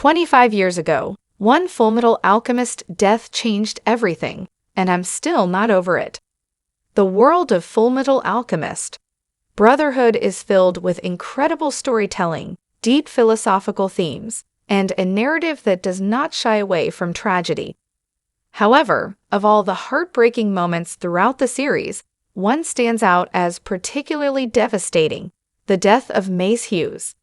25 years ago, one Fullmetal Alchemist death changed everything, and I'm still not over it. The world of Fullmetal Alchemist. Brotherhood is filled with incredible storytelling, deep philosophical themes, and a narrative that does not shy away from tragedy. However, of all the heartbreaking moments throughout the series, one stands out as particularly devastating: the death of Mace Hughes.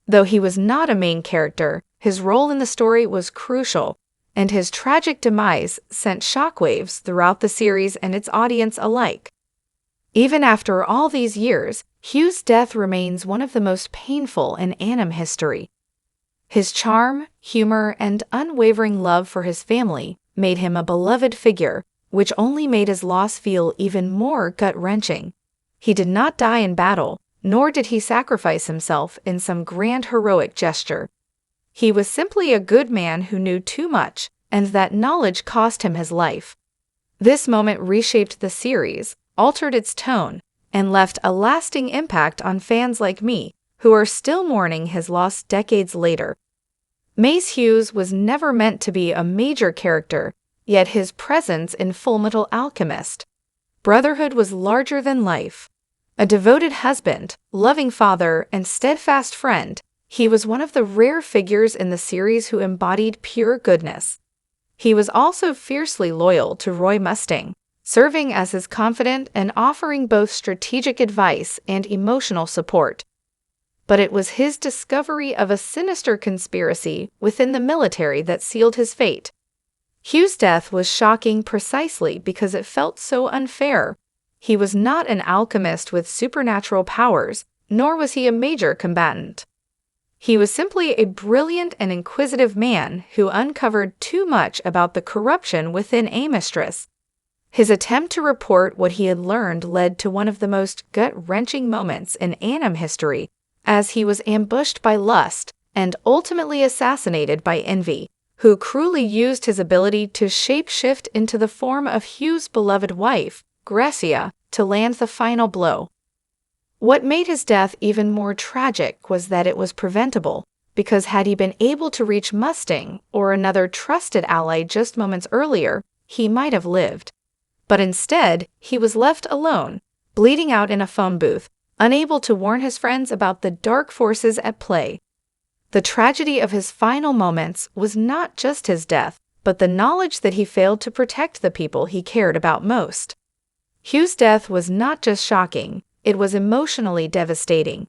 Though he was not a main character, his role in the story was crucial, and his tragic demise sent shockwaves throughout the series and its audience alike. Even after all these years, Hughes' death remains one of the most painful in anime history. His charm, humor, and unwavering love for his family made him a beloved figure, which only made his loss feel even more gut-wrenching. He did not die in battle, nor did he sacrifice himself in some grand heroic gesture. He was simply a good man who knew too much, and that knowledge cost him his life. This moment reshaped the series, altered its tone, and left a lasting impact on fans like me, who are still mourning his loss decades later. Mace Hughes was never meant to be a major character, yet his presence in Fullmetal Alchemist. Brotherhood was larger than life. A devoted husband, loving father, and steadfast friend, he was one of the rare figures in the series who embodied pure goodness. He was also fiercely loyal to Roy Mustang, serving as his confidant and offering both strategic advice and emotional support. But it was his discovery of a sinister conspiracy within the military that sealed his fate. Hughes' death was shocking precisely because it felt so unfair. He was not an alchemist with supernatural powers, nor was he a major combatant. He was simply a brilliant and inquisitive man who uncovered too much about the corruption within Amistris. His attempt to report what he had learned led to one of the most gut-wrenching moments in anime history, as he was ambushed by Lust and ultimately assassinated by Envy, who cruelly used his ability to shape-shift into the form of Hughes' beloved wife, Grecia, to land the final blow. What made his death even more tragic was that it was preventable, because had he been able to reach Mustang or another trusted ally just moments earlier, he might have lived. But instead, he was left alone, bleeding out in a phone booth, unable to warn his friends about the dark forces at play. The tragedy of his final moments was not just his death, but the knowledge that he failed to protect the people he cared about most. Hughes' death was not just shocking, it was emotionally devastating.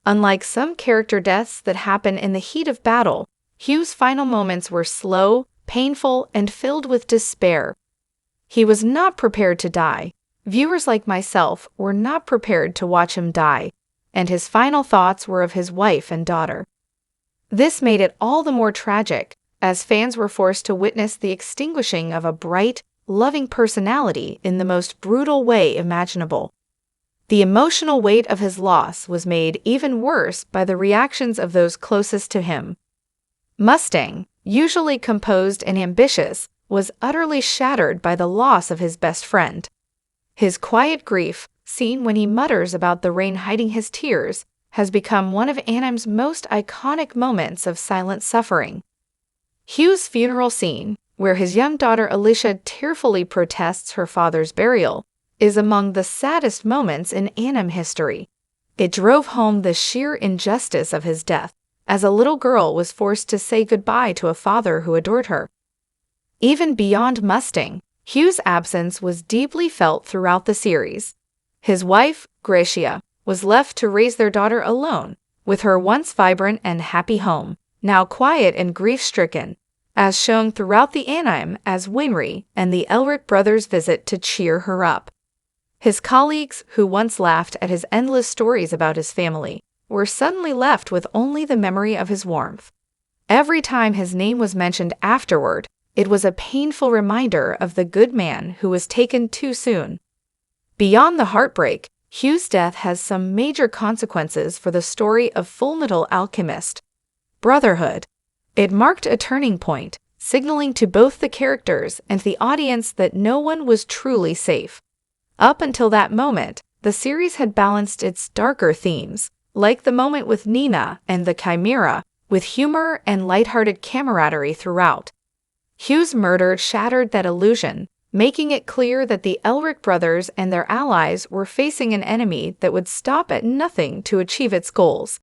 Unlike some character deaths that happen in the heat of battle, Hughes' final moments were slow, painful, and filled with despair. He was not prepared to die. Viewers like myself were not prepared to watch him die, and his final thoughts were of his wife and daughter. This made it all the more tragic, as fans were forced to witness the extinguishing of a bright, loving personality in the most brutal way imaginable. The emotional weight of his loss was made even worse by the reactions of those closest to him. Mustang, usually composed and ambitious, was utterly shattered by the loss of his best friend. His quiet grief, seen when he mutters about the rain hiding his tears, has become one of anime's most iconic moments of silent suffering. Hughes' funeral scene, where his young daughter Alicia tearfully protests her father's burial, is among the saddest moments in anime history. It drove home the sheer injustice of his death, as a little girl was forced to say goodbye to a father who adored her. Even beyond Mustang, Hughes' absence was deeply felt throughout the series. His wife, Grecia, was left to raise their daughter alone, with her once vibrant and happy home, now quiet and grief-stricken, as shown throughout the anime as Winry and the Elric brothers visit to cheer her up. His colleagues, who once laughed at his endless stories about his family, were suddenly left with only the memory of his warmth. Every time his name was mentioned afterward, it was a painful reminder of the good man who was taken too soon. Beyond the heartbreak, Hughes' death has some major consequences for the story of Fullmetal Alchemist. Brotherhood. It marked a turning point, signaling to both the characters and the audience that no one was truly safe. Up until that moment, the series had balanced its darker themes, like the moment with Nina and the Chimera, with humor and lighthearted camaraderie throughout. Hugh's murder shattered that illusion, making it clear that the Elric brothers and their allies were facing an enemy that would stop at nothing to achieve its goals.